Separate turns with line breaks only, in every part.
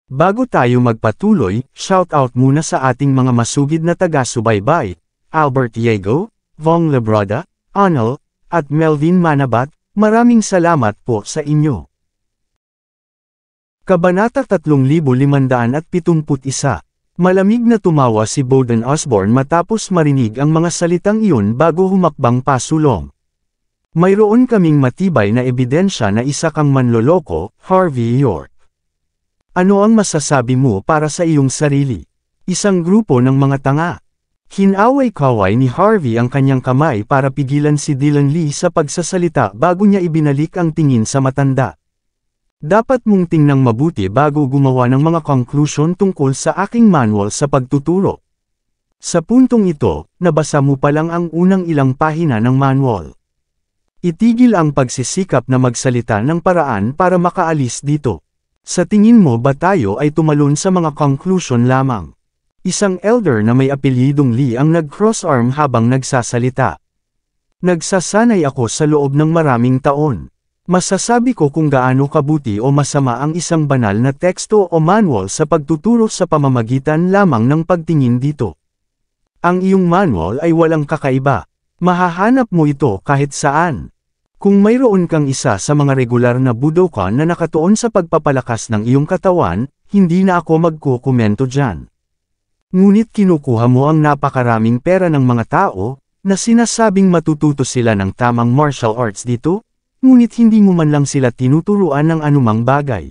Bago tayo magpatuloy, shoutout muna sa ating mga masugid na taga-subaybay, Albert Diego, Vong Labrada, Arnold, at Melvin Manabat, maraming salamat po sa inyo. Kabanata 3571. Malamig na tumawa si Bowden Osborne matapos marinig ang mga salitang iyon bago humakbang pasulong. Mayroon kaming matibay na ebidensya na isa kang manloloko, Harvey York. Ano ang masasabi mo para sa iyong sarili? Isang grupo ng mga tanga. Hinaway-kaway ni Harvey ang kanyang kamay para pigilan si Dylan Lee sa pagsasalita bago niya ibinalik ang tingin sa matanda. Dapat mong tingnang mabuti bago gumawa ng mga conclusion tungkol sa aking manual sa pagtuturo. Sa puntong ito, nabasa mo pa lang ang unang ilang pahina ng manual. Itigil ang pagsisikap na magsalita ng paraan para makaalis dito. Sa tingin mo ba tayo ay tumalon sa mga conclusion lamang? Isang elder na may apelyidong Lee ang nag-cross-arm habang nagsasalita. Nagsasanay ako sa loob ng maraming taon. Masasabi ko kung gaano kabuti o masama ang isang banal na teksto o manual sa pagtuturo sa pamamagitan lamang ng pagtingin dito. Ang iyong manual ay walang kakaiba. Mahahanap mo ito kahit saan. Kung mayroon kang isa sa mga regular na Budokan na nakatuon sa pagpapalakas ng iyong katawan, hindi na ako magkukomento dyan. Ngunit kinukuha mo ang napakaraming pera ng mga tao, na sinasabing matututo sila ng tamang martial arts dito, ngunit hindi mo man lang sila tinuturuan ng anumang bagay.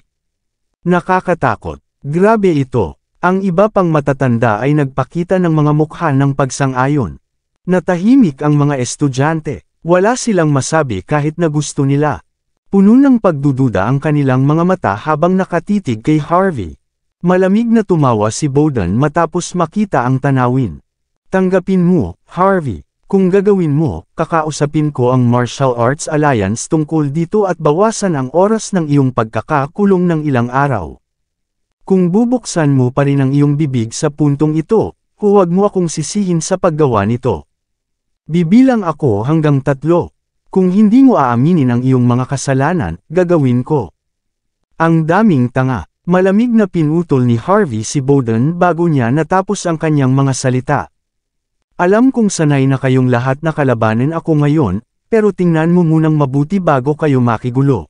Nakakatakot. Grabe ito. Ang iba pang matatanda ay nagpakita ng mga mukha ng pagsang-ayon. Natahimik ang mga estudyante. Wala silang masabi kahit na gusto nila. Puno ng pagdududa ang kanilang mga mata habang nakatitig kay Harvey. Malamig na tumawa si Bowden matapos makita ang tanawin. Tanggapin mo, Harvey. Kung gagawin mo, kakausapin ko ang Martial Arts Alliance tungkol dito at bawasan ang oras ng iyong pagkakakulong ng ilang araw. Kung bubuksan mo pa rin ang iyong bibig sa puntong ito, huwag mo akong sisihin sa paggawa nito. Bibilang ako hanggang 3. Kung hindi mo aaminin ang iyong mga kasalanan, gagawin ko. Ang daming tanga. Malamig na pinutol ni Harvey si Bowden bago niya natapos ang kanyang mga salita. Alam kong sanay na kayong lahat na kalabanin ako ngayon, pero tingnan mo munang mabuti bago kayo makigulo.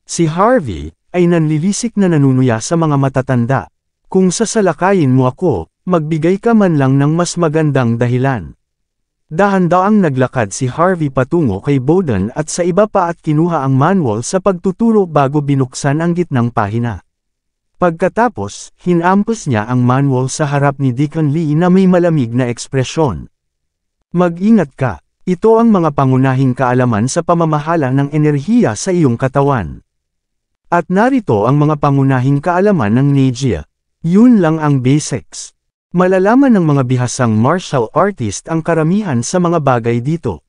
Si Harvey ay nanlilisik na nanunuya sa mga matatanda. Kung sasalakayin mo ako, magbigay ka man lang ng mas magandang dahilan. Dahan-daang naglakad si Harvey patungo kay Bowden at sa iba pa at kinuha ang manual sa pagtuturo bago binuksan ang gitnang pahina. Pagkatapos, hinampas niya ang manual sa harap ni Deacon Lee na may malamig na ekspresyon. Mag-ingat ka, ito ang mga pangunahing kaalaman sa pamamahala ng enerhiya sa iyong katawan. At narito ang mga pangunahing kaalaman ng Nejia. Yun lang ang basics. Malalaman ng mga bihasang martial artist ang karamihan sa mga bagay dito.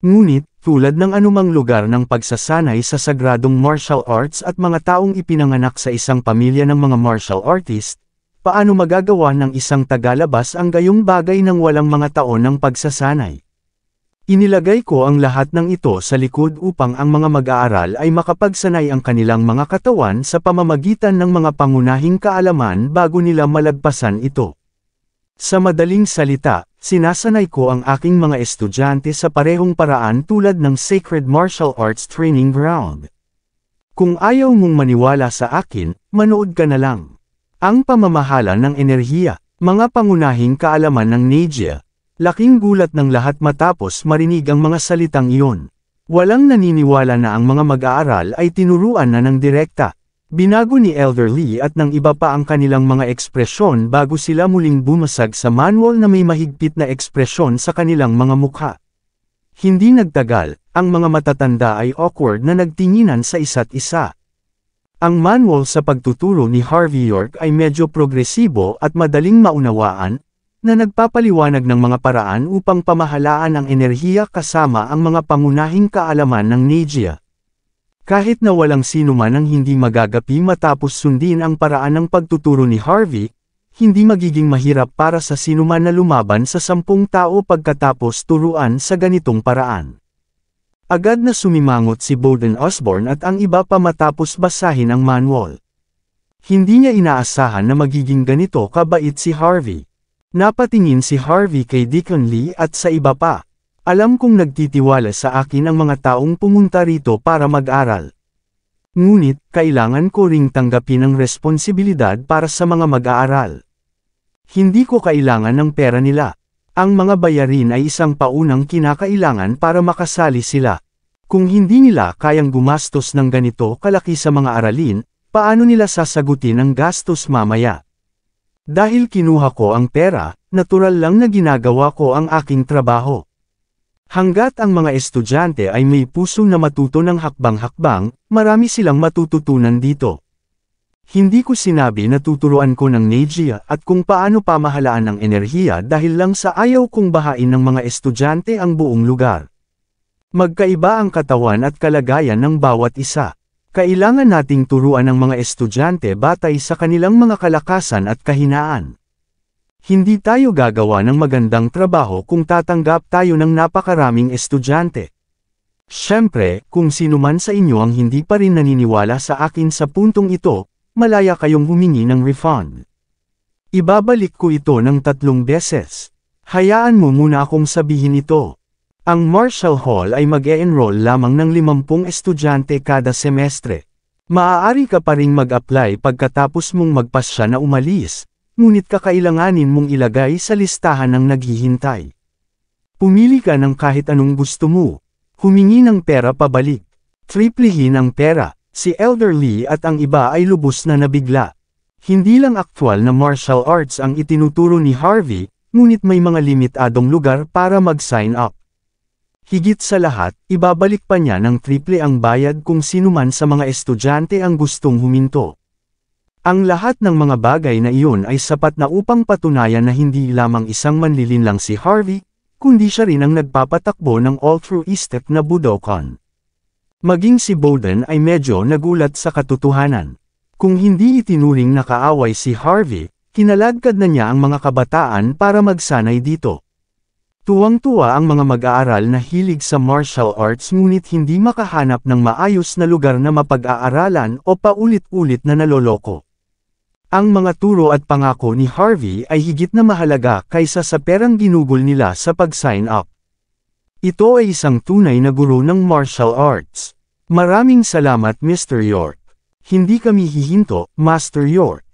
Ngunit, tulad ng anumang lugar ng pagsasanay sa sagradong martial arts at mga taong ipinanganak sa isang pamilya ng mga martial artist, paano magagawa ng isang tagalabas ang gayong bagay ng walang mga taon ng pagsasanay? Inilagay ko ang lahat ng ito sa likod upang ang mga mag-aaral ay makapagsanay ang kanilang mga katawan sa pamamagitan ng mga pangunahing kaalaman bago nila malagpasan ito. Sa madaling salita, sinasanay ko ang aking mga estudyante sa parehong paraan tulad ng Sacred Martial Arts Training Ground. Kung ayaw mong maniwala sa akin, manood ka na lang. Ang pamamahala ng enerhiya, mga pangunahing kaalaman ng Nejia. Laking gulat ng lahat matapos marinig ang mga salitang iyon. Walang naniniwala na ang mga mag-aaral ay tinuruan na ng direkta. Binago ni Elder Lee at ng iba pa ang kanilang mga ekspresyon bago sila muling bumasag sa manual na may mahigpit na ekspresyon sa kanilang mga mukha. Hindi nagtagal, ang mga matatanda ay awkward na nagtinginan sa isa't isa. Ang manual sa pagtuturo ni Harvey York ay medyo progresibo at madaling maunawaan, na nagpapaliwanag ng mga paraan upang pamahalaan ang enerhiya kasama ang mga pangunahing kaalaman ng Nejia. Kahit na walang sino man ang hindi magagapi matapos sundin ang paraan ng pagtuturo ni Harvey, hindi magiging mahirap para sa sino man na lumaban sa 10 tao pagkatapos turuan sa ganitong paraan. Agad na sumimangot si Bowden Osborne at ang iba pa matapos basahin ang manual. Hindi niya inaasahan na magiging ganito kabait si Harvey. Napatingin si Harvey kay Deacon Lee at sa iba pa. Alam kong nagtitiwala sa akin ang mga taong pumunta rito para mag-aral. Ngunit, kailangan ko ring tanggapin ang responsibilidad para sa mga mag-aaral. Hindi ko kailangan ng pera nila. Ang mga bayarin ay isang paunang kinakailangan para makasali sila. Kung hindi nila kayang gumastos ng ganito kalaki sa mga aralin, paano nila sasagutin ang gastos mamaya? Dahil kinuha ko ang pera, natural lang na ginagawa ko ang aking trabaho. Hanggat ang mga estudyante ay may puso na matuto ng hakbang-hakbang, marami silang matututunan dito. Hindi ko sinabi na tuturuan ko ng enerhiya at kung paano pamahalaan ng enerhiya dahil lang sa ayaw kong bahain ng mga estudyante ang buong lugar. Magkaiba ang katawan at kalagayan ng bawat isa. Kailangan nating turuan ang mga estudyante batay sa kanilang mga kalakasan at kahinaan. Hindi tayo gagawa ng magandang trabaho kung tatanggap tayo ng napakaraming estudyante. Siyempre, kung sino man sa inyo ang hindi pa rin naniniwala sa akin sa puntong ito, malaya kayong humingi ng refund. Ibabalik ko ito ng 3 beses. Hayaan mo muna akong sabihin ito. Ang Marshall Hall ay mag-e-enroll lamang ng 50 estudyante kada semestre. Maaari ka pa ring mag-apply pagkatapos mong magpasya na umalis. Ngunit kakailanganin mong ilagay sa listahan ng naghihintay. Pumili ka ng kahit anong gusto mo. Humingi ng pera pabalik. Triplehin ang pera. Si Elder Lee at ang iba ay lubos na nabigla. Hindi lang aktwal na martial arts ang itinuturo ni Harvey, ngunit may mga limitadong lugar para mag-sign up. Higit sa lahat, ibabalik pa niya ng triple ang bayad kung sinuman sa mga estudyante ang gustong huminto. Ang lahat ng mga bagay na iyon ay sapat na upang patunayan na hindi lamang isang manlilinlang si Harvey, kundi siya rin ang nagpapatakbo ng altruistic na Budokan. Maging si Bowden ay medyo nagulat sa katotohanan. Kung hindi itinuring na kaaway si Harvey, kinaladkad na niya ang mga kabataan para magsanay dito. Tuwang-tuwa ang mga mag-aaral na hilig sa martial arts ngunit hindi makahanap ng maayos na lugar na mapag-aaralan o paulit-ulit na naloloko. Ang mga turo at pangako ni Harvey ay higit na mahalaga kaysa sa perang ginugol nila sa pag-sign up. Ito ay isang tunay na guro ng martial arts. Maraming salamat Mr. York. Hindi kami hihinto, Master York.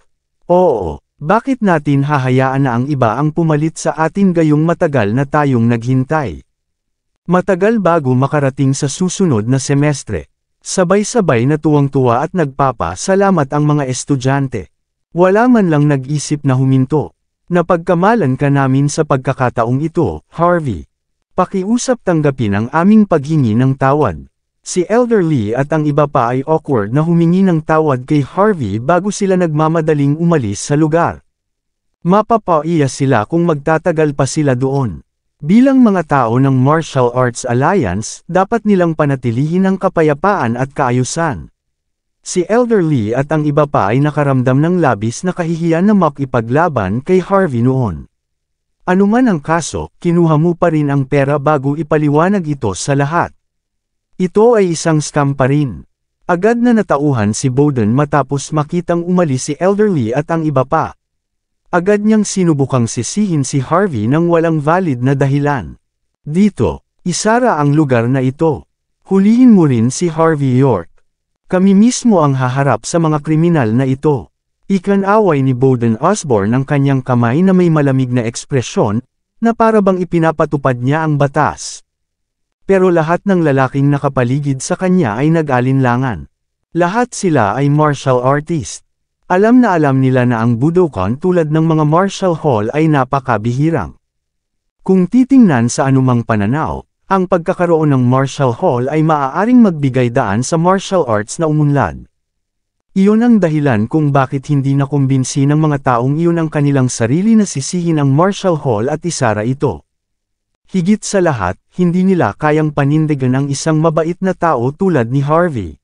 Oo, bakit natin hahayaan na ang iba ang pumalit sa atin gayong matagal na tayong naghintay? Matagal bago makarating sa susunod na semestre. Sabay-sabay na tuwang-tuwa at nagpapa-salamat ang mga estudyante. Wala man lang nag-isip na huminto. Napagkamalan ka namin sa pagkakataong ito, Harvey. Pakiusap tanggapin ang aming paghingi ng tawad. Si Elder Lee at ang iba pa ay awkward na humingi ng tawad kay Harvey bago sila nagmamadaling umalis sa lugar. Mapapaiya sila kung magtatagal pa sila doon. Bilang mga tao ng Martial Arts Alliance, dapat nilang panatilihin ang kapayapaan at kaayusan. Si Elder Lee at ang iba pa ay nakaramdam ng labis na kahihiyan na makipaglaban kay Harvey noon. Anuman ang kaso, kinuha mo pa rin ang pera bago ipaliwanag ito sa lahat. Ito ay isang scam pa rin. Agad na natauhan si Bowden matapos makitang umalis si Elder Lee at ang iba pa. Agad niyang sinubukang sisihin si Harvey ng walang valid na dahilan. Dito, isara ang lugar na ito. Hulihin mo rin si Harvey York. Kami mismo ang haharap sa mga kriminal na ito. Ikanaway ni Bowden Osborne ang kanyang kamay na may malamig na ekspresyon, na para bang ipinapatupad niya ang batas. Pero lahat ng lalaking nakapaligid sa kanya ay nag-alinlangan. Lahat sila ay martial artist. Alam na alam nila na ang Budokan tulad ng mga martial hall ay napakabihirang. Kung titingnan sa anumang pananaw, ang pagkakaroon ng martial hall ay maaaring magbigay daan sa martial arts na umunlad. Iyon ang dahilan kung bakit hindi nakumbinsi ng mga taong iyon ang kanilang sarili na sisihin ang martial hall at isara ito. Higit sa lahat, hindi nila kayang panindigan ang isang mabait na tao tulad ni Harvey.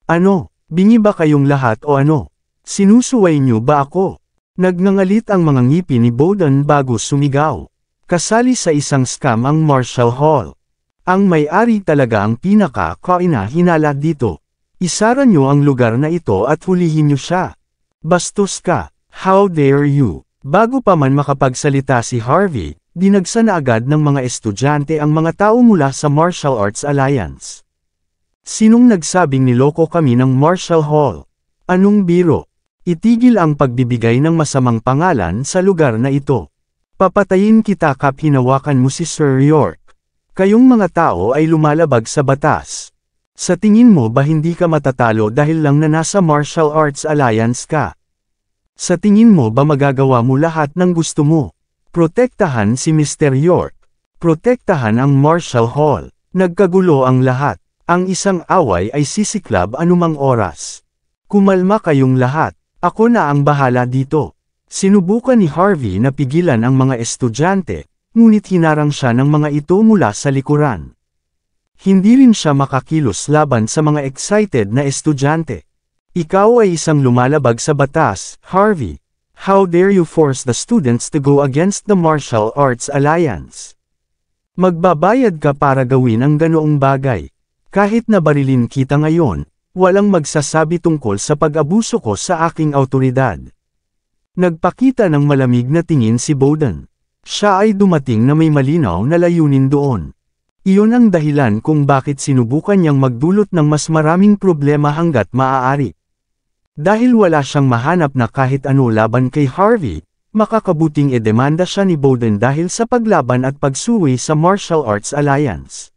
Ano, bingi ba kayong lahat o ano? Sinusuway niyo ba ako? Nagngangalit ang mga ngipin ni Bowden bago sumigaw. Kasali sa isang scam ang Martial Hall. Ang may-ari talaga ang pinaka-kaina-hinala dito. Isara niyo ang lugar na ito at hulihin niyo siya. Bastos ka, how dare you? Bago pa man makapagsalita si Harvey, dinagsa na agad ng mga estudyante ang mga tao mula sa Martial Arts Alliance. Sinong nagsabing niloko kami ng Martial Hall? Anong biro? Itigil ang pagbibigay ng masamang pangalan sa lugar na ito. Papatayin kita kap hinawakan mo si Sir York. Kayong mga tao ay lumalabag sa batas. Sa tingin mo ba hindi ka matatalo dahil lang na nasa Martial Arts Alliance ka? Sa tingin mo ba magagawa mo lahat ng gusto mo? Protektahan si Mr. York. Protektahan ang Martial Hall. Nagkagulo ang lahat. Ang isang away ay sisiklab anumang oras. Kumalma kayong lahat. Ako na ang bahala dito. Sinubukan ni Harvey na pigilan ang mga estudyante, ngunit hinarang siya ng mga ito mula sa likuran. Hindi rin siya makakilos laban sa mga excited na estudyante. Ikaw ay isang lumalabag sa batas, Harvey. How dare you force the students to go against the Martial Arts Alliance? Magbabayad ka para gawin ang ganoong bagay. Kahit na barilin kita ngayon, walang magsasabi tungkol sa pag-abuso ko sa aking awtoridad. Nagpakita ng malamig na tingin si Bowden. Siya ay dumating na may malinaw na layunin doon. Iyon ang dahilan kung bakit sinubukan niyang magdulot ng mas maraming problema hanggat maaari. Dahil wala siyang mahanap na kahit ano laban kay Harvey, makakabuting edemanda siya ni Bowden dahil sa paglaban at pagsuwi sa Martial Arts Alliance.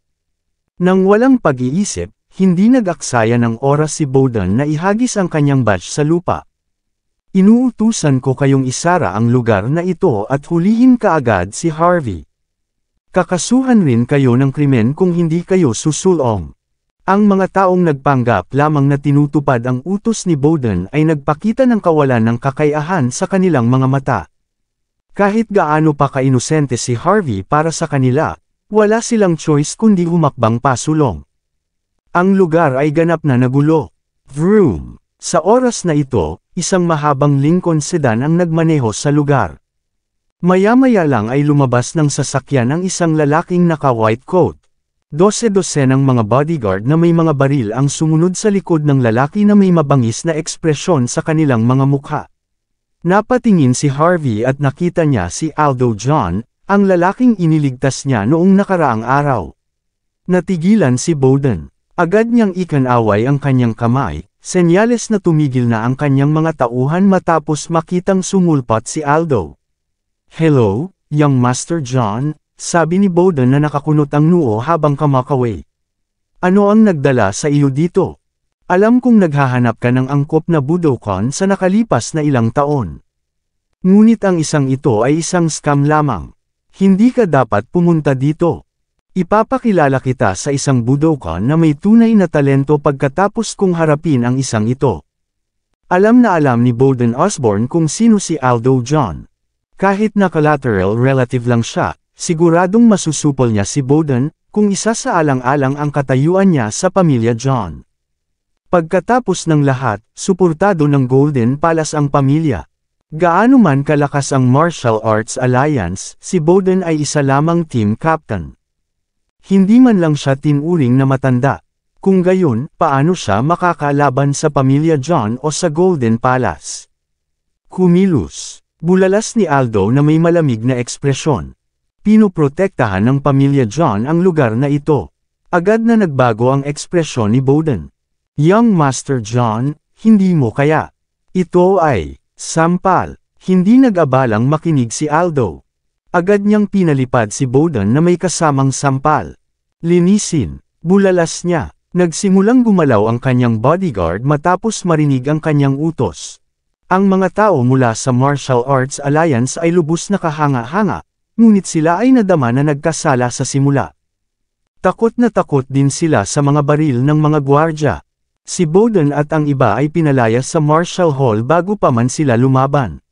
Nang walang pag-iisip, hindi nag-aksaya ng oras si Bowden na ihagis ang kanyang badge sa lupa. Inuutusan ko kayong isara ang lugar na ito at hulihin kaagad si Harvey. Kakasuhan rin kayo ng krimen kung hindi kayo susulong. Ang mga taong nagpanggap lamang na tinutupad ang utos ni Bowden ay nagpakita ng kawalan ng kakayahan sa kanilang mga mata. Kahit gaano pa kainosente si Harvey para sa kanila, wala silang choice kundi humakbang pasulong. Ang lugar ay ganap na nagulo. Vroom! Sa oras na ito, isang mahabang Lincoln sedan ang nagmaneho sa lugar. Maya-maya lang ay lumabas ng sasakyan ang isang lalaking naka-white coat. 12 ng mga bodyguard na may mga baril ang sumunod sa likod ng lalaki na may mabangis na ekspresyon sa kanilang mga mukha. Napatingin si Harvey at nakita niya si Aldo John, ang lalaking iniligtas niya noong nakaraang araw. Natigilan si Bowden. Agad niyang ikanaway ang kanyang kamay, senyales na tumigil na ang kanyang mga tauhan matapos makitang sumulpat si Aldo. "Hello, young Master John," sabi ni Bowden na nakakunot ang noo habang kumakaway. "Ano ang nagdala sa iyo dito? Alam kong naghahanap ka ng angkop na Budokan sa nakalipas na ilang taon. Ngunit ang isang ito ay isang scam lamang. Hindi ka dapat pumunta dito. Ipapakilala kita sa isang Budokan na may tunay na talento pagkatapos kong harapin ang isang ito." Alam na alam ni Bowden Osborne kung sino si Aldo John. Kahit na collateral relative lang siya, siguradong masusupol niya si Bowden, kung isa sa alang-alang ang katayuan niya sa pamilya John. Pagkatapos ng lahat, suportado ng Golden Palace ang pamilya. Gaano man kalakas ang Martial Arts Alliance, si Bowden ay isa lamang team captain. Hindi man lang siya tinuring na matanda. Kung gayon, paano siya makakalaban sa pamilya John o sa Golden Palace? Kumilos. Bulalas ni Aldo na may malamig na ekspresyon. Pinoprotektahan ng pamilya John ang lugar na ito. Agad na nagbago ang ekspresyon ni Bowden. "Young Master John, hindi mo kaya. Ito ay sampal." Hindi nag-abalang makinig si Aldo. Agad niyang pinalipad si Bowden na may kasamang sampal. "Linisin." Bulalas niya. Nagsimulang gumalaw ang kanyang bodyguard matapos marinig ang kanyang utos. Ang mga tao mula sa Martial Arts Alliance ay lubos na kahanga-hanga, ngunit sila ay nadama na nagkasala sa simula. Takot na takot din sila sa mga baril ng mga gwardya. Si Bowden at ang iba ay pinalaya sa Martial Hall bago pa man sila lumaban.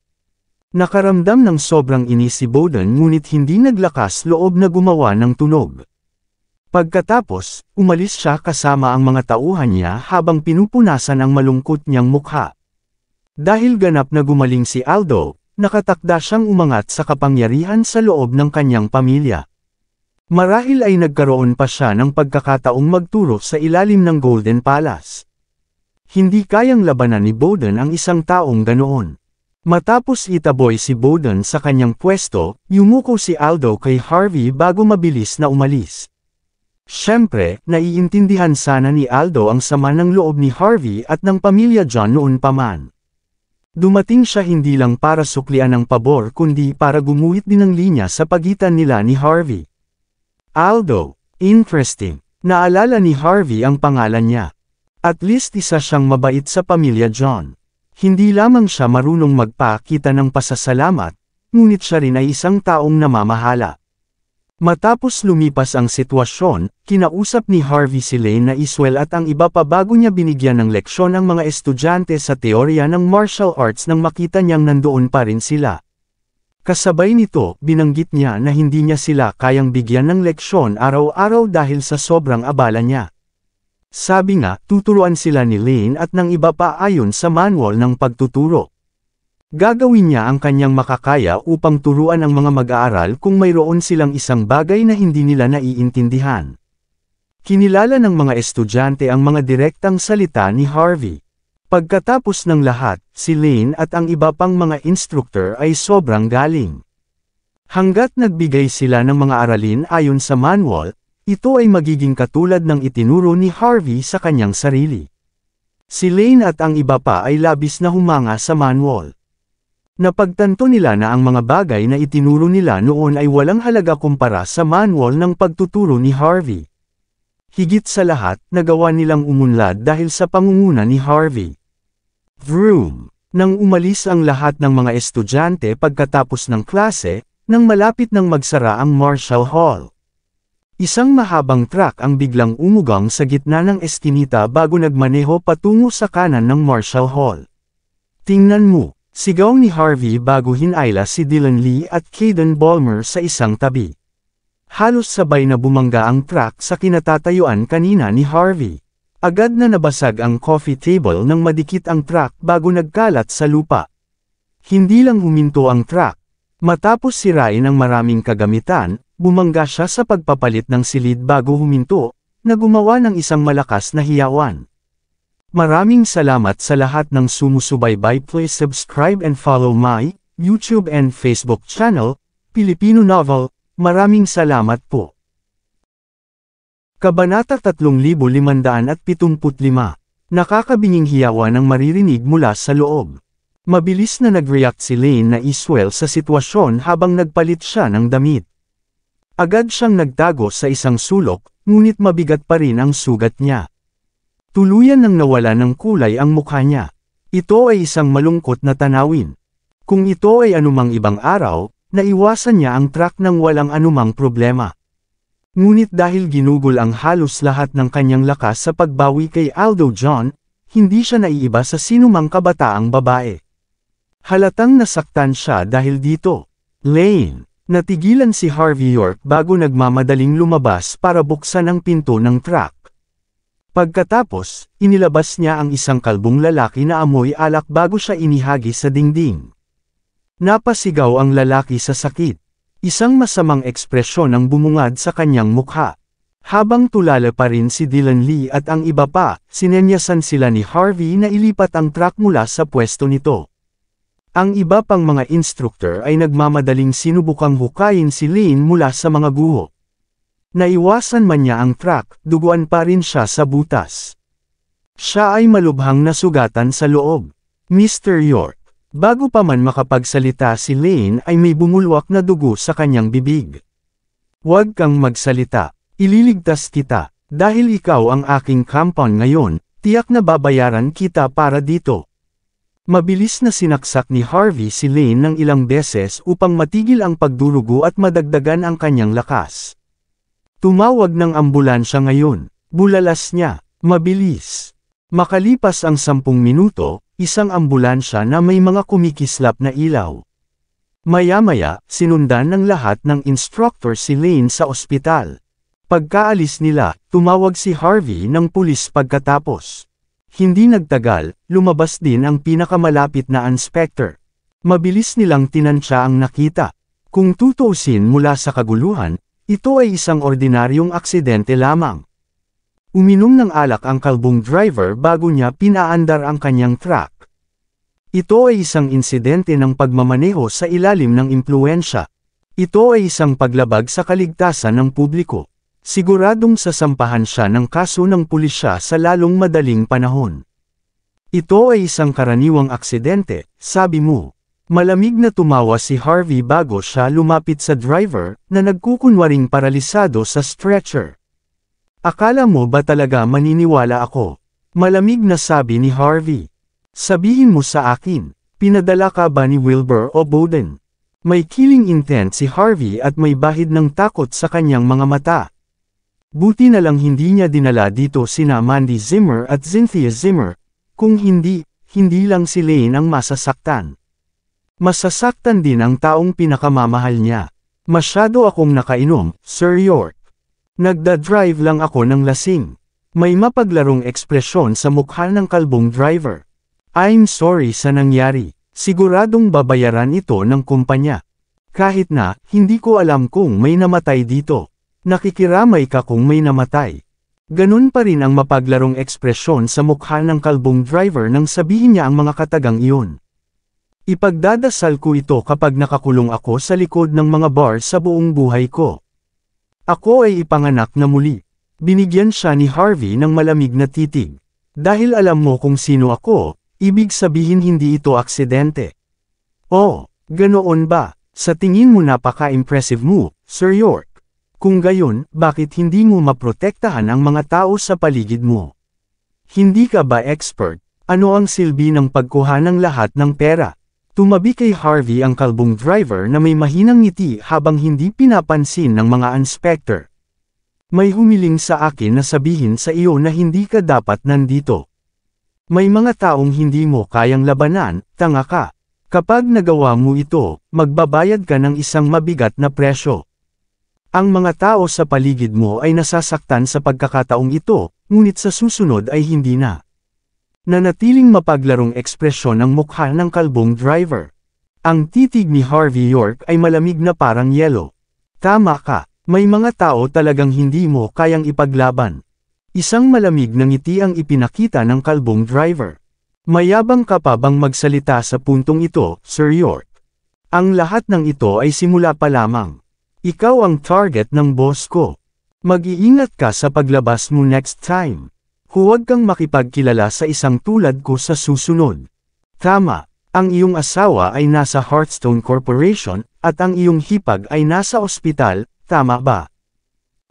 Nakaramdam ng sobrang inis si Bowden ngunit hindi naglakas loob na gumawa ng tunog. Pagkatapos, umalis siya kasama ang mga tauhan niya habang pinupunasan ang malungkot niyang mukha. Dahil ganap na gumaling si Aldo, nakatakda siyang umangat sa kapangyarihan sa loob ng kanyang pamilya. Marahil ay nagkaroon pa siya ng pagkakataong magturo sa ilalim ng Golden Palace. Hindi kayang labanan ni Bowden ang isang taong ganoon. Matapos itaboy si Bowden sa kanyang pwesto, yumuko si Aldo kay Harvey bago mabilis na umalis. Siyempre, naiintindihan sana ni Aldo ang sama ng loob ni Harvey at ng pamilya John noon pa man. Dumating siya hindi lang para suklian ng pabor kundi para gumuhit din ng linya sa pagitan nila ni Harvey. Aldo, interesting. Naalala ni Harvey ang pangalan niya. At least isa siyang mabait sa pamilya John. Hindi lamang siya marunong magpakita ng pasasalamat, ngunit siya rin ay isang taong namamahala. Matapos lumipas ang sitwasyon, kinausap ni Harvey si Lane na Iswell at ang iba pa bago niya binigyan ng leksyon ang mga estudyante sa teorya ng martial arts nang makita niyang nandoon pa rin sila. Kasabay nito, binanggit niya na hindi niya sila kayang bigyan ng leksyon araw-araw dahil sa sobrang abala niya. Sabi nga, tuturuan sila ni Lane at ng iba pa ayon sa manual ng pagtuturo. Gagawin niya ang kanyang makakaya upang turuan ang mga mag-aaral kung mayroon silang isang bagay na hindi nila naiintindihan. Kinilala ng mga estudyante ang mga direktang salita ni Harvey. Pagkatapos ng lahat, si Lane at ang iba pang mga instructor ay sobrang galing. Hanggat nagbigay sila ng mga aralin ayon sa manual, ito ay magiging katulad ng itinuro ni Harvey sa kanyang sarili. Si Lane at ang iba pa ay labis na humanga sa manual. Napagtanto nila na ang mga bagay na itinuro nila noon ay walang halaga kumpara sa manual ng pagtuturo ni Harvey. Higit sa lahat, nagawa nilang umunlad dahil sa pangunguna ni Harvey. Vroom! Nang umalis ang lahat ng mga estudyante pagkatapos ng klase, nang malapit nang magsara ang Marshall Hall. Isang mahabang truck ang biglang umugang sa gitna ng eskinita bago nagmaneho patungo sa kanan ng Marshall Hall. Tingnan mo, sigaw ni Harvey bago hinayla si Dylan Lee at Caden Ballmer sa isang tabi. Halos sabay na bumangga ang truck sa kinatatayuan kanina ni Harvey. Agad na nabasag ang coffee table nang madikit ang truck bago nagkalat sa lupa. Hindi lang huminto ang truck. Matapos sirain ang maraming kagamitan, bumangga siya sa pagpapalit ng silid bago huminto, na gumawa ng isang malakas na hiyawan. Maraming salamat sa lahat ng sumusubaybay. Please subscribe and follow my YouTube and Facebook channel, Pilipino Novel. Maraming salamat po. Kabanata 3575. Nakakabinging hiyawan ang maririnig mula sa loob. Mabilis na nag-react si Lane na Iswell sa sitwasyon habang nagpalit siya ng damit. Agad siyang nagtago sa isang sulok, ngunit mabigat pa rin ang sugat niya. Tuluyan nang nawala ng kulay ang mukha niya. Ito ay isang malungkot na tanawin. Kung ito ay anumang ibang araw, naiwasan niya ang truck nang walang anumang problema. Ngunit dahil ginugol ang halos lahat ng kanyang lakas sa pagbawi kay Aldo John, hindi siya naiiba sa sinumang kabataang babae. Halatang nasaktan siya dahil dito. Lane, natigilan si Harvey York bago nagmamadaling lumabas para buksan ang pinto ng truck. Pagkatapos, inilabas niya ang isang kalbong lalaki na amoy alak bago siya inihagi sa dingding. Napasigaw ang lalaki sa sakit. Isang masamang ekspresyon ang bumungad sa kanyang mukha. Habang tulala pa rin si Dylan Lee at ang iba pa, sinenyasan sila ni Harvey na ilipat ang truck mula sa pwesto nito. Ang iba pang mga instructor ay nagmamadaling sinubukang hukayin si Lane mula sa mga guho. Naiwasan man niya ang truck, duguan pa rin siya sa butas. Siya ay malubhang nasugatan sa loob. Mr. York. Bago pa man makapagsalita si Lane ay may bumulwak na dugo sa kanyang bibig. Huwag kang magsalita. Ililigtas kita. Dahil ikaw ang aking compound ngayon, tiyak na babayaran kita para dito. Mabilis na sinaksak ni Harvey si Lane ng ilang beses upang matigil ang pagdurugo at madagdagan ang kanyang lakas. Tumawag ng ambulansya ngayon. Bulalas niya. Mabilis. Makalipas ang 10 minuto, isang ambulansya na may mga kumikislap na ilaw. Maya-maya, sinundan ng lahat ng instructor si Lane sa ospital. Pagkaalis nila, tumawag si Harvey ng pulis pagkatapos. Hindi nagtagal, lumabas din ang pinakamalapit na inspector. Mabilis nilang tinansya ang nakita. Kung tutuusin mula sa kaguluhan, ito ay isang ordinaryong aksidente lamang. Uminom ng alak ang kalbong driver bago niya pinaandar ang kanyang truck. Ito ay isang insidente ng pagmamaneho sa ilalim ng impluwensya. Ito ay isang paglabag sa kaligtasan ng publiko. Siguradong sasampahan siya ng kaso ng pulisya sa lalong madaling panahon. Ito ay isang karaniwang aksidente, sabi mo. Malamig na tumawa si Harvey bago siya lumapit sa driver na nagkukunwaring paralisado sa stretcher. Akala mo ba talaga maniniwala ako? Malamig na sabi ni Harvey. Sabihin mo sa akin, pinadala ka ba ni Wilbur o Bowden? May killing intent si Harvey at may bahid ng takot sa kanyang mga mata. Buti na lang hindi niya dinala dito sina Mandy Zimmer at Cynthia Zimmer, kung hindi lang si Lane ang masasaktan. Masasaktan din ang taong pinakamamahal niya. Masyado akong nakainom, Sir York. Nagda-drive lang ako ng lasing. May mapaglarong ekspresyon sa mukha ng kalbong driver. I'm sorry sa nangyari. Siguradong babayaran ito ng kumpanya. Kahit na, hindi ko alam kung may namatay dito. Nakikiramay ka kung may namatay. Ganun pa rin ang mapaglarong ekspresyon sa mukha ng kalbong driver nang sabihin niya ang mga katagang iyon. Ipagdadasal ko ito kapag nakakulong ako sa likod ng mga bar sa buong buhay ko. Ako ay ipanganak na muli. Binigyan siya ni Harvey ng malamig na titig. Dahil alam mo kung sino ako, ibig sabihin hindi ito aksidente. Oh, ganoon ba? Sa tingin mo napaka-impressive mo, Sir York. Kung gayon, bakit hindi mo maprotektahan ang mga tao sa paligid mo? Hindi ka ba expert? Ano ang silbi ng pagkuha ng lahat ng pera? Tumabi kay Harvey ang kalbong driver na may mahinang ngiti habang hindi pinapansin ng mga inspector. May humiling sa akin na sabihin sa iyo na hindi ka dapat nandito. May mga taong hindi mo kayang labanan, tanga ka. Kapag nagawa mo ito, magbabayad ka ng isang mabigat na presyo. Ang mga tao sa paligid mo ay nasasaktan sa pagkakataong ito, ngunit sa susunod ay hindi na. Nanatiling mapaglarong ekspresyon ang mukha ng kalbong driver. Ang titig ni Harvey York ay malamig na parang yelo. Tama ka, may mga tao talagang hindi mo kayang ipaglaban. Isang malamig na ngiti ang ipinakita ng kalbong driver. Mayabang ka pa bang magsalita sa puntong ito, Sir York? Ang lahat ng ito ay simula pa lamang. Ikaw ang target ng boss ko. Mag-iingat ka sa paglabas mo next time. Huwag kang makipagkilala sa isang tulad ko sa susunod. Tama, ang iyong asawa ay nasa Hearthstone Corporation, at ang iyong hipag ay nasa ospital, tama ba?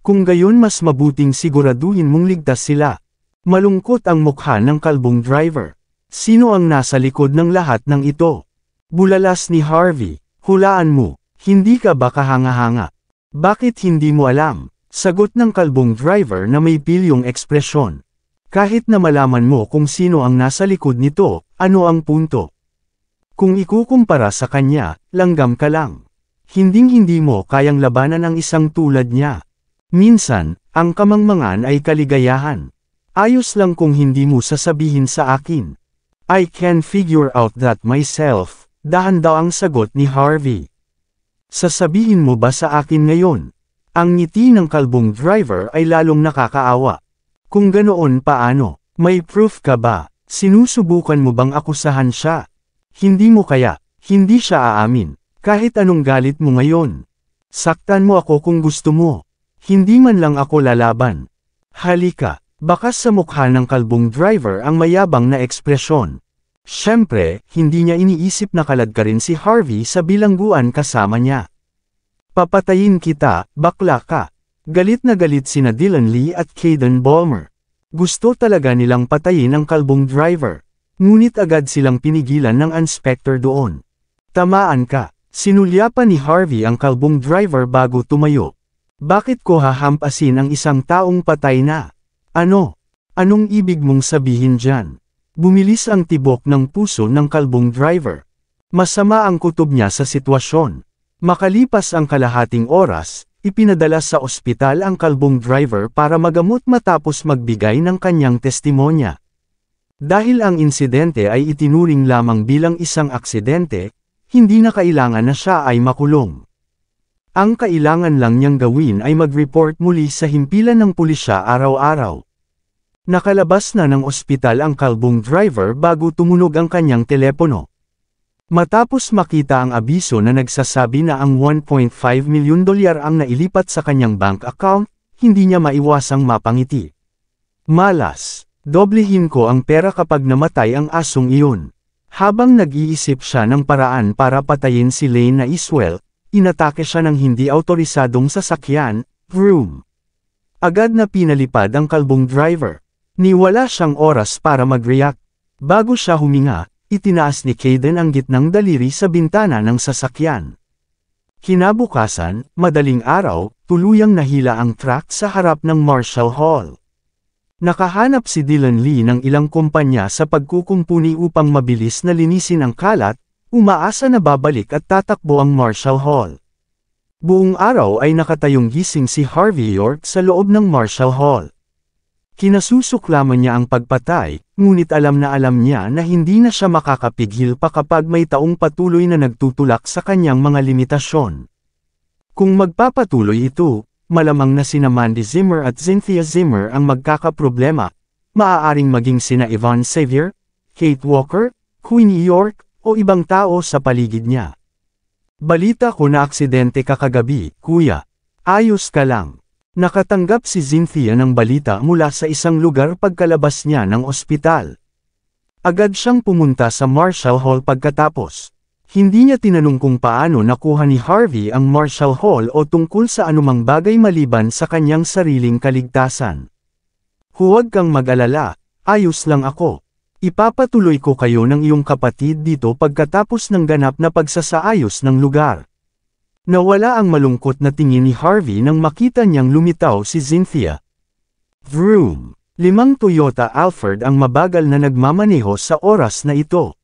Kung gayon mas mabuting siguraduhin mong ligtas sila. Malungkot ang mukha ng kalbong driver. Sino ang nasa likod ng lahat ng ito? Bulalas ni Harvey, hulaan mo, hindi ka ba kahanga-hanga? Bakit hindi mo alam? Sagot ng kalbong driver na may pilyong ekspresyon. Kahit na malaman mo kung sino ang nasa likod nito, ano ang punto? Kung ikukumpara sa kanya, langgam ka lang. Hinding-hindi mo kayang labanan ang isang tulad niya. Minsan, ang kamangmangan ay kaligayahan. Ayos lang kung hindi mo sasabihin sa akin. I can figure out that myself, dahan-daw ang sagot ni Harvey. Sasabihin mo ba sa akin ngayon? Ang ngiti ng kalbong driver ay lalong nakakaawa. Kung ganoon paano, may proof ka ba? Sinusubukan mo bang akusahan siya? Hindi mo kaya, hindi siya aamin, kahit anong galit mo ngayon. Saktan mo ako kung gusto mo. Hindi man lang ako lalaban. Halika, bakas sa mukha ng kalbong driver ang mayabang na ekspresyon. Siyempre, hindi niya iniisip na kalad ka rin si Harvey sa bilangguan kasama niya. Papatayin kita, bakla ka. Galit na galit sina Dylan Lee at Caden Ballmer. Gusto talaga nilang patayin ang kalbong driver. Ngunit agad silang pinigilan ng inspector doon. Tamaan ka. Sinulyapan ni Harvey ang kalbong driver bago tumayo. Bakit ko hahampasin ang isang taong patay na? Ano? Anong ibig mong sabihin dyan? Bumilis ang tibok ng puso ng kalbong driver. Masama ang kutob niya sa sitwasyon. Makalipas ang kalahating oras, ipinadala sa ospital ang kalbong driver para magamot matapos magbigay ng kanyang testimonya. Dahil ang insidente ay itinuring lamang bilang isang aksidente, hindi na kailangan na siya ay makulong. Ang kailangan lang niyang gawin ay mag-report muli sa himpilan ng pulisya araw-araw. Nakalabas na ng ospital ang kalbong driver bago tumunog ang kanyang telepono. Matapos makita ang abiso na nagsasabi na ang $1.5 milyon ang nailipat sa kanyang bank account, hindi niya maiwasang mapangiti. Malas, doblehin ko ang pera kapag namatay ang asong iyon. Habang nag-iisip siya ng paraan para patayin si Lane na Iswell, inatake siya ng hindi autorisadong sasakyan, vroom. Agad na pinalipad ang kalbong driver. Niwala siyang oras para mag-react. Bago siya huminga, itinaas ni Caden ang gitnang daliri sa bintana ng sasakyan. Kinabukasan, madaling araw, tuluyang nahila ang truck sa harap ng Marshall Hall. Nakahanap si Dylan Lee ng ilang kumpanya sa pagkukumpuni upang mabilis na linisin ang kalat, umaasa na babalik at tatakbo ang Marshall Hall. Buong araw ay nakatayong gising si Harvey York sa loob ng Marshall Hall. Kinasusuklaman niya ang pagpatay, ngunit alam niya na hindi na siya makakapigil pa kapag may taong patuloy na nagtutulak sa kanyang mga limitasyon. Kung magpapatuloy ito, malamang na sina Mandy Zimmer at Cynthia Zimmer ang magkakaproblema, maaaring maging sina Yvonne Xavier, Kate Walker, Queenie York, o ibang tao sa paligid niya. Balita ko na aksidente ka kagabi, kuya. Ayos ka lang. Nakatanggap si Cynthia ng balita mula sa isang lugar pagkalabas niya ng ospital. Agad siyang pumunta sa Marshall Hall pagkatapos. Hindi niya tinanong kung paano nakuha ni Harvey ang Marshall Hall o tungkol sa anumang bagay maliban sa kanyang sariling kaligtasan. Huwag kang mag-alala, ayos lang ako. Ipapatuloy ko kayo ng iyong kapatid dito pagkatapos ng ganap na pagsasaayos ng lugar. Nawala ang malungkot na tingin ni Harvey nang makita niyang lumitaw si Cynthia. Vroom! 5 Toyota Alphard ang mabagal na nagmamaneho sa oras na ito.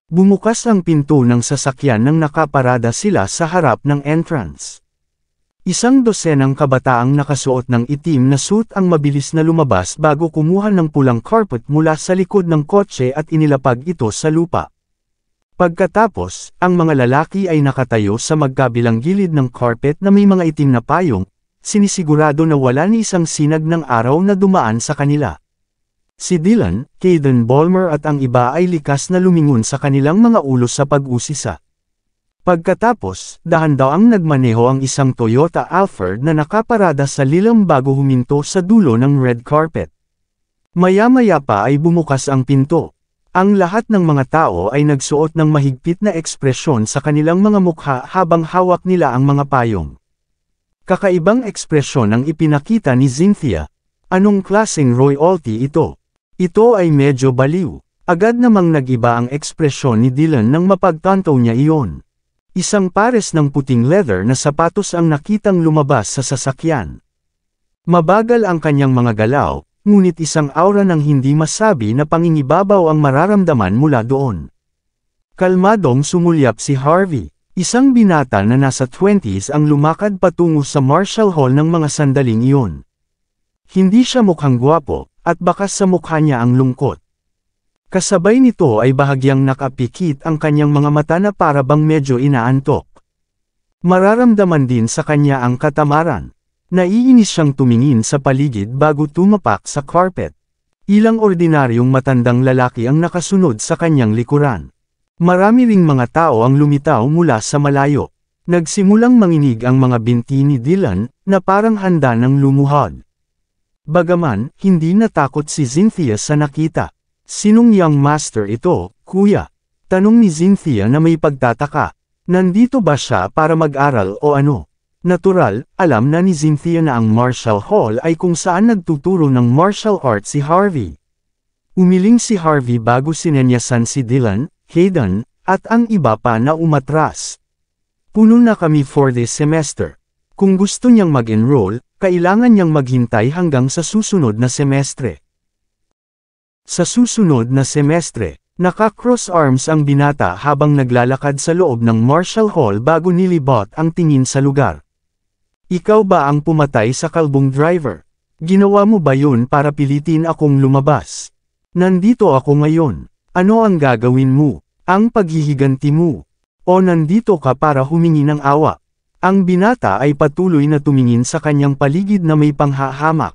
Bumukas ang pinto ng sasakyan nang nakaparada sila sa harap ng entrance. 1 dosenang kabataang nakasuot ng itim na suit ang mabilis na lumabas bago kumuha ng pulang carpet mula sa likod ng kotse at inilapag ito sa lupa. Pagkatapos, ang mga lalaki ay nakatayo sa magkabilang gilid ng carpet na may mga itim na payong, sinisigurado na wala ni isang sinag ng araw na dumaan sa kanila. Si Dylan, Caden Ballmer at ang iba ay likas na lumingon sa kanilang mga ulo sa pag-usisa. Pagkatapos, dahan-daang nagmaneho ang isang Toyota Alphard na nakaparada sa lilam bago huminto sa dulo ng red carpet. Maya-maya pa ay bumukas ang pinto. Ang lahat ng mga tao ay nagsuot ng mahigpit na ekspresyon sa kanilang mga mukha habang hawak nila ang mga payong. Kakaibang ekspresyon ang ipinakita ni Cynthia. Anong klaseng royalty ito? Ito ay medyo baliw. Agad namang nag-iba ang ekspresyon ni Dylan nang mapagtanto niya iyon. Isang pares ng puting leather na sapatos ang nakitang lumabas sa sasakyan. Mabagal ang kanyang mga galaw, ngunit isang aura ng hindi masabi na pangingibabaw ang mararamdaman mula doon. Kalmadong sumulyap si Harvey, isang binata na nasa 20s ang lumakad patungo sa Marshall Hall ng mga sandaling iyon. Hindi siya mukhang gwapo, at bakas sa mukha niya ang lungkot. Kasabay nito ay bahagyang nakapikit ang kanyang mga mata na para bang medyo inaantok. Mararamdaman din sa kanya ang katamaran. Naiinis siyang tumingin sa paligid bago tumapak sa carpet. Ilang ordinaryong matandang lalaki ang nakasunod sa kanyang likuran. Marami ring mga tao ang lumitaw mula sa malayo. Nagsimulang manginig ang mga binti ni Dylan, na parang handa ng lumuhod. Bagaman, hindi natakot si Cynthia sa nakita. Sinong young master ito, kuya? Tanong ni Cynthia na may pagtataka. Nandito ba siya para mag-aral o ano? Natural, alam na ni Cynthia na ang Marshall Hall ay kung saan nagtuturo ng martial arts si Harvey. Umiling si Harvey bago sinenyasan si Dylan, Caden, at ang iba pa na umatras. Puno na kami for this semester. Kung gusto niyang mag-enroll, kailangan niyang maghintay hanggang sa susunod na semestre. Sa susunod na semestre, naka-cross arms ang binata habang naglalakad sa loob ng Marshall Hall bago nilibot ang tingin sa lugar. Ikaw ba ang pumatay sa kalbong driver? Ginawa mo ba yun para pilitin akong lumabas? Nandito ako ngayon. Ano ang gagawin mo? Ang paghihiganti mo? O nandito ka para humingi ng awa? Ang binata ay patuloy na tumingin sa kanyang paligid na may panghahamak.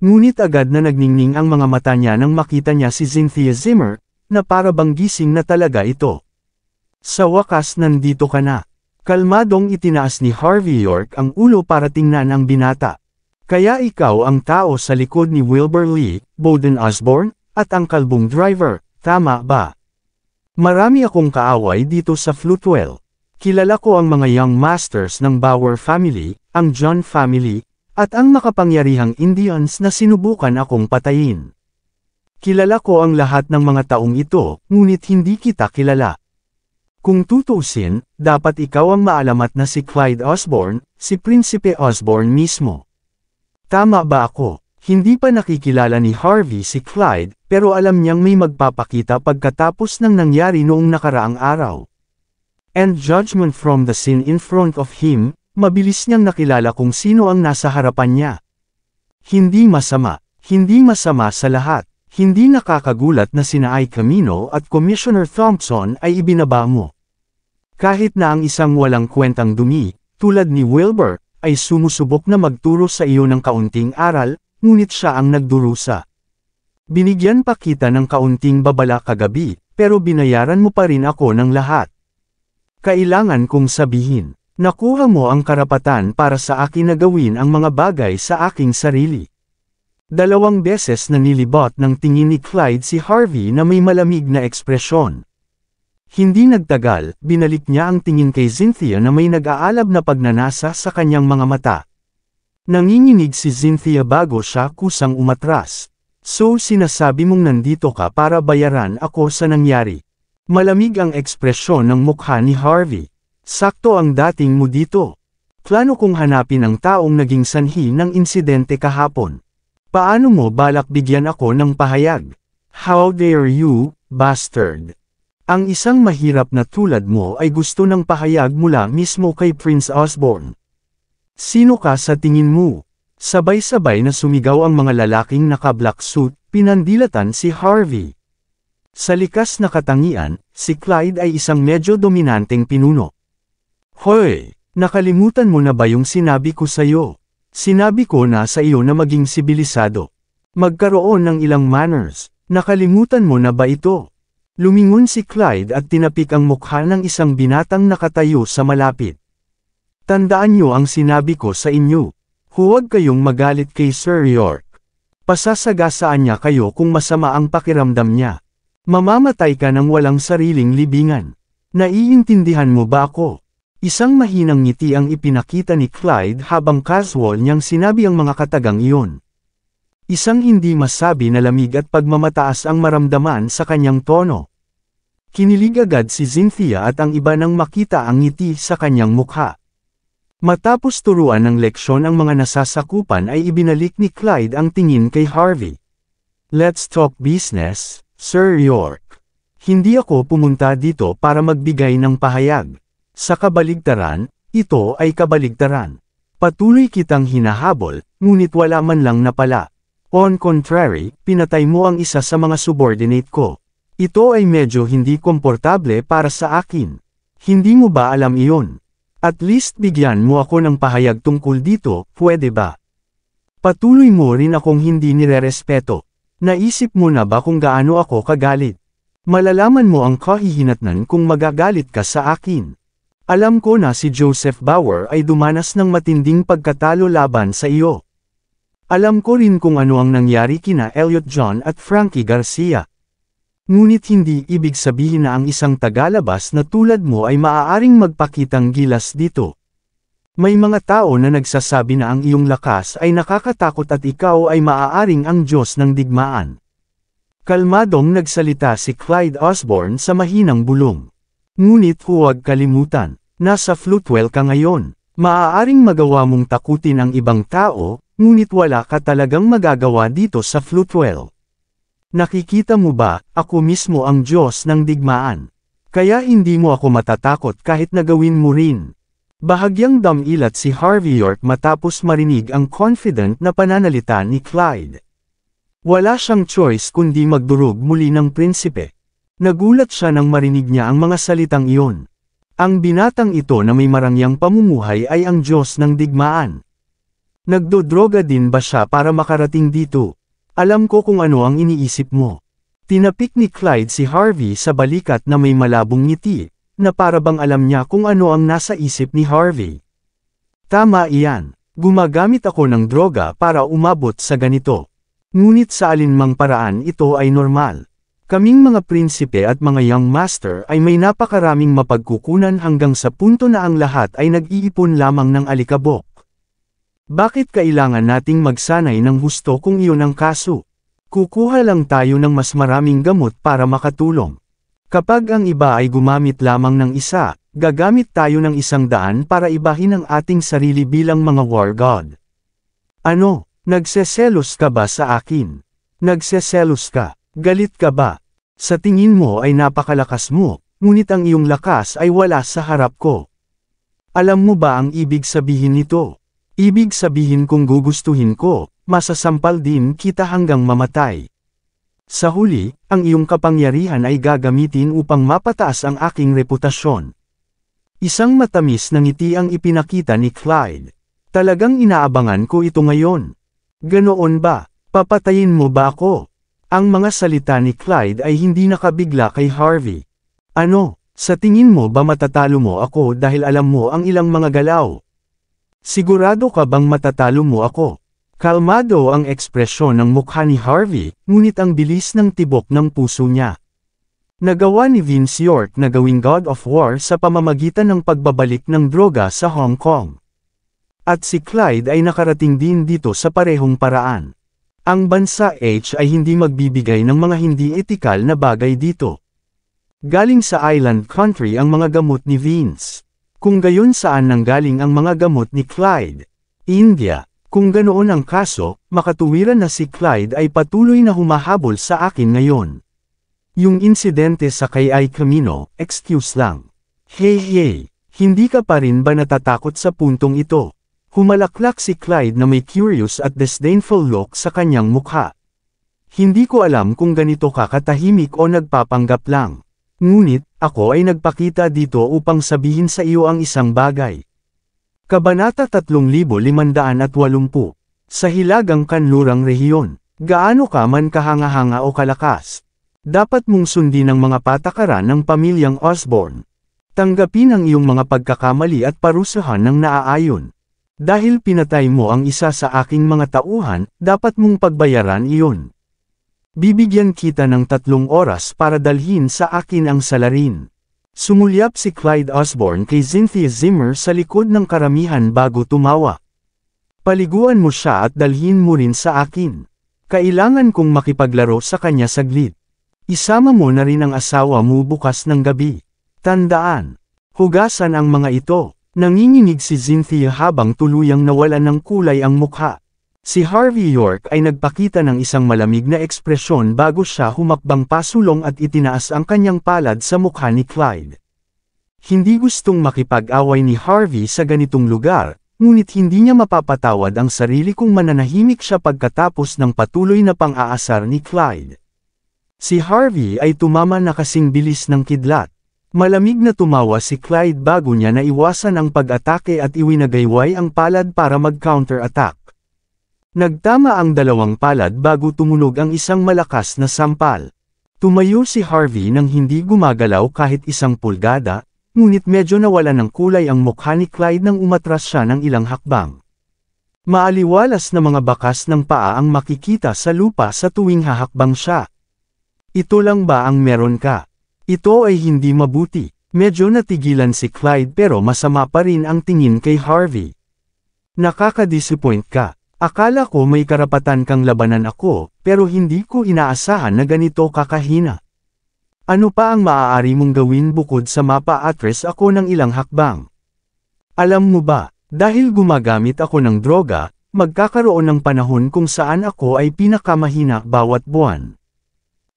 Ngunit agad na nagningning ang mga mata niya nang makita niya si Cynthia Zimmer, na para bang gising na talaga ito. Sa wakas nandito ka na. Kalmadong itinaas ni Harvey York ang ulo para tingnan ang binata. Kaya ikaw ang tao sa likod ni Wilbur Lee, Bowden Osborne, at ang kalbong driver, tama ba? Marami akong kaaway dito sa Floatwell. Kilala ko ang mga young masters ng Bauer family, ang John family, at ang makapangyarihang Indians na sinubukan akong patayin. Kilala ko ang lahat ng mga taong ito, ngunit hindi kita kilala. Kung tutuusin, dapat ikaw ang maalamat na si Clyde Osborne, si Prinsipe Osborne mismo. Tama ba ako? Hindi pa nakikilala ni Harvey si Clyde, pero alam niyang may magpapakita pagkatapos ng nangyari noong nakaraang araw. And judgment from the scene in front of him, mabilis niyang nakilala kung sino ang nasa harapan niya. Hindi masama sa lahat. Hindi nakakagulat na sina Ay Camino at Commissioner Thompson ay ibinaba mo. Kahit na ang isang walang kwentang dumi, tulad ni Wilbur, ay sumusubok na magturo sa iyo ng kaunting aral, ngunit siya ang nagdurusa. Binigyan pa kita ng kaunting babala kagabi, pero binayaran mo pa rin ako ng lahat. Kailangan kong sabihin, nakuha mo ang karapatan para sa akin na gawin ang mga bagay sa aking sarili. 2 beses na nilibot ng tingin ni Clyde si Harvey na may malamig na ekspresyon. Hindi nagtagal, binalik niya ang tingin kay Cynthia na may nag-aalab na pagnanasa sa kanyang mga mata. Nanginginig si Cynthia bago siya kusang umatras. So sinasabi mong nandito ka para bayaran ako sa nangyari. Malamig ang ekspresyon ng mukha ni Harvey. Sakto ang dating mo dito. Plano kong hanapin ang taong naging sanhi ng insidente kahapon. Paano mo balak bigyan ako ng pahayag? How dare you, bastard? Ang isang mahirap na tulad mo ay gusto ng pahayag mula mismo kay Prince Osborne. Sino ka sa tingin mo? Sabay-sabay na sumigaw ang mga lalaking naka-black suit, pinandilatan si Harvey. Sa likas na katangian, si Clyde ay isang medyo dominanteng pinuno. Hoy, nakalimutan mo na ba yung sinabi ko sa'yo? Sinabi ko na sa iyo na maging sibilisado. Magkaroon ng ilang manners. Nakalimutan mo na ba ito? Lumingon si Clyde at tinapik ang mukha ng isang binatang nakatayo sa malapit. Tandaan niyo ang sinabi ko sa inyo. Huwag kayong magalit kay Sir York. Pasasagasaan niya kayo kung masama ang pakiramdam niya. Mamamatay ka ng walang sariling libingan. Naiintindihan mo ba ako? Isang mahinang ngiti ang ipinakita ni Clyde habang casual niyang sinabi ang mga katagang iyon. Isang hindi masabi na lamig at pagmamataas ang maramdaman sa kanyang tono. Kinilig agad si Cynthia at ang iba nang makita ang ngiti sa kanyang mukha. Matapos turuan ng leksyon ang mga nasasakupan ay ibinalik ni Clyde ang tingin kay Harvey. Let's talk business, Sir York. Hindi ako pumunta dito para magbigay ng pahayag. Sa kabaligtaran, ito ay kabaligtaran. Patuloy kitang hinahabol, ngunit wala man lang napala. On contrary, pinatay mo ang isa sa mga subordinate ko. Ito ay medyo hindi komportable para sa akin. Hindi mo ba alam iyon? At least bigyan mo ako ng pahayag tungkol dito, pwede ba? Patuloy mo rin akong hindi nirerespeto. Naisip mo na ba kung gaano ako kagalit? Malalaman mo ang kahihinatnan kung magagalit ka sa akin. Alam ko na si Joseph Bauer ay dumanas ng matinding pagkatalo laban sa iyo. Alam ko rin kung ano ang nangyari kina Elliot John at Frankie Garcia. Ngunit hindi ibig sabihin na ang isang tagalabas na tulad mo ay maaaring magpakitang gilas dito. May mga tao na nagsasabi na ang iyong lakas ay nakakatakot at ikaw ay maaaring ang Diyos ng digmaan. Kalmadong nagsalita si Clyde Osborne sa mahinang bulong. Ngunit huwag kalimutan, nasa Floatwell ka ngayon. Maaaring magawa mong takutin ang ibang tao, ngunit wala ka talagang magagawa dito sa Floatwell. Nakikita mo ba, ako mismo ang Diyos ng digmaan. Kaya hindi mo ako matatakot kahit nagawin mo rin. Bahagyang damilat si Harvey York matapos marinig ang confident na pananalita ni Clyde. Wala siyang choice kundi magdurog muli ng prinsipe. Nagulat siya nang marinig niya ang mga salitang iyon. Ang binatang ito na may marangyang pamumuhay ay ang Diyos ng digmaan. Nagdodroga din ba siya para makarating dito? Alam ko kung ano ang iniisip mo. Tinapik ni Clyde si Harvey sa balikat na may malabong ngiti, na para bang alam niya kung ano ang nasa isip ni Harvey. Tama iyan. Gumagamit ako ng droga para umabot sa ganito. Ngunit sa alinmang paraan ito ay normal. Kaming mga prinsipe at mga young master ay may napakaraming mapagkukunan hanggang sa punto na ang lahat ay nag-iipon lamang ng alikabok. Bakit kailangan nating magsanay ng husto kung iyon ang kaso? Kukuha lang tayo ng mas maraming gamot para makatulong. Kapag ang iba ay gumamit lamang ng isa, gagamit tayo ng 100 para ibahin ang ating sarili bilang mga war god. Ano, nagseselos ka ba sa akin? Nagseselos ka? Galit ka ba? Sa tingin mo ay napakalakas mo, ngunit ang iyong lakas ay wala sa harap ko. Alam mo ba ang ibig sabihin nito? Ibig sabihin kung gugustuhin ko, masasampal din kita hanggang mamatay. Sa huli, ang iyong kapangyarihan ay gagamitin upang mapataas ang aking reputasyon. Isang matamis na ngiti ang ipinakita ni Clyde. Talagang inaabangan ko ito ngayon. Ganoon ba? Papatayin mo ba ako? Ang mga salita ni Clyde ay hindi nakabigla kay Harvey. Ano, sa tingin mo ba matatalo mo ako dahil alam mo ang ilang mga galaw? Sigurado ka bang matatalo mo ako? Kalmado ang ekspresyon ng mukha ni Harvey, ngunit ang bilis ng tibok ng puso niya. Nagawa ni Vince York na gawing God of War sa pamamagitan ng pagbabalik ng droga sa Hong Kong. At si Clyde ay nakarating din dito sa parehong paraan. Ang bansa H ay hindi magbibigay ng mga hindi etikal na bagay dito. Galing sa island country ang mga gamot ni Vince. Kung gayon saan nanggaling ang mga gamot ni Clyde? India. Kung ganoon ang kaso, makatuwiran na si Clyde ay patuloy na humahabol sa akin ngayon. Yung insidente sa kay ay Camino, excuse lang. Hey, hindi ka pa rin ba natatakot sa puntong ito? Humalaklak si Clyde na may curious at disdainful look sa kanyang mukha. Hindi ko alam kung ganito ka katahimik o nagpapanggap lang. Ngunit, ako ay nagpakita dito upang sabihin sa iyo ang isang bagay. Kabanata 3580. Sa Hilagang Kanlurang Rehiyon, gaano ka man kahanga-hanga o kalakas, dapat mong sundin ang mga patakaran ng pamilyang Osborn. Tanggapin ang iyong mga pagkakamali at parusahan ng naaayon. Dahil pinatay mo ang isa sa aking mga tauhan, dapat mong pagbayaran iyon. Bibigyan kita ng 3 oras para dalhin sa akin ang salarin. Sumulyap si Clyde Osborn kay Cynthia Zimmer sa likod ng karamihan bago tumawa. Paliguan mo siya at dalhin mo rin sa akin. Kailangan kong makipaglaro sa kanya saglit. Isama mo na rin ang asawa mo bukas ng gabi. Tandaan, hugasan ang mga ito. Nanginginig si Cynthia habang tuluyang nawalan ng kulay ang mukha. Si Harvey York ay nagpakita ng isang malamig na ekspresyon bago siya humakbang pasulong at itinaas ang kanyang palad sa mukha ni Clyde. Hindi gustong makipag-away ni Harvey sa ganitong lugar, ngunit hindi niya mapapatawad ang sarili kung mananahimik siya pagkatapos ng patuloy na pang-aasar ni Clyde. Si Harvey ay tumama na kasing bilis ng kidlat. Malamig na tumawa si Clyde bago niya naiwasan ang pag-atake at iwinagayway ang palad para mag-counter-attack. Nagtama ang 2 palad bago tumunog ang isang malakas na sampal. Tumayo si Harvey nang hindi gumagalaw kahit 1 pulgada, ngunit medyo nawala ng kulay ang mukha ni Clyde nang umatras siya ng ilang hakbang. Maaliwalas na mga bakas ng paa ang makikita sa lupa sa tuwing hahakbang siya. Ito lang ba ang meron ka? Ito ay hindi mabuti. Medyo natigilan si Clyde pero masama pa rin ang tingin kay Harvey. Nakaka-disappoint ka. Akala ko may karapatan kang labanan ako, pero hindi ko inaasahan na ganito kakahina. Ano pa ang maaari mong gawin bukod sa mapa-atras ako ng ilang hakbang? Alam mo ba, dahil gumagamit ako ng droga, magkakaroon ng panahon kung saan ako ay pinakamahina bawat buwan.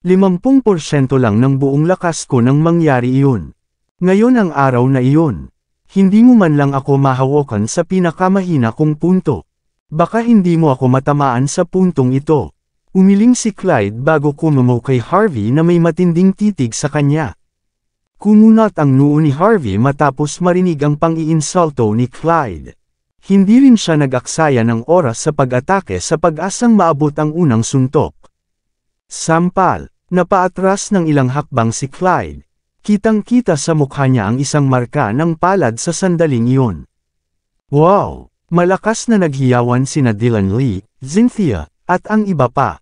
50% lang ng buong lakas ko nang mangyari iyon. Ngayon ang araw na iyon. Hindi mo man lang ako mahawakan sa pinakamahina kong punto. Baka hindi mo ako matamaan sa puntong ito. Umiling si Clyde bago kumumaw kay Harvey na may matinding titig sa kanya. Kumunat ang noo ni Harvey matapos marinig ang pang-iinsulto ni Clyde. Hindi rin siya nag-aksaya ng oras sa pag-atake sa pag-asang maabot ang unang suntok. Sampal, napaatras ng ilang hakbang si Clyde. Kitang-kita sa mukha niya ang isang marka ng palad sa sandaling iyon. Wow! Malakas na naghiyawan sina Dylan Lee, Cynthia, at ang iba pa.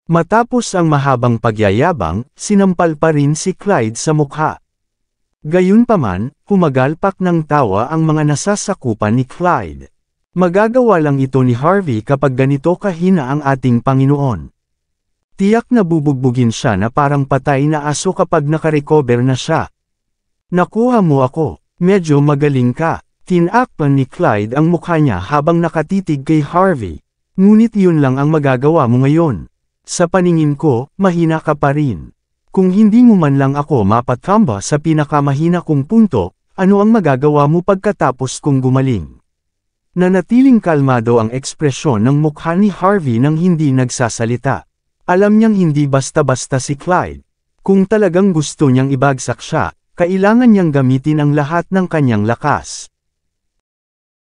Matapos ang mahabang pagyayabang, sinampal pa rin si Clyde sa mukha. Gayunpaman, humagalpak ng tawa ang mga nasasakupan ni Clyde. Magagawa lang ito ni Harvey kapag ganito kahina ang ating Panginoon. Tiyak na bubugbugin siya na parang patay na aso kapag nakarecover na siya. Nakuha mo ako, medyo magaling ka. Tinakpan ni Clyde ang mukha niya habang nakatitig kay Harvey. Ngunit yun lang ang magagawa mo ngayon. Sa paningin ko, mahina ka pa rin. Kung hindi mo man lang ako mapatamba sa pinakamahina kong punto, ano ang magagawa mo pagkatapos kong gumaling? Nanatiling kalmado ang ekspresyon ng mukha ni Harvey nang hindi nagsasalita. Alam niyang hindi basta-basta si Clyde. Kung talagang gusto niyang ibagsak siya, kailangan niyang gamitin ang lahat ng kanyang lakas.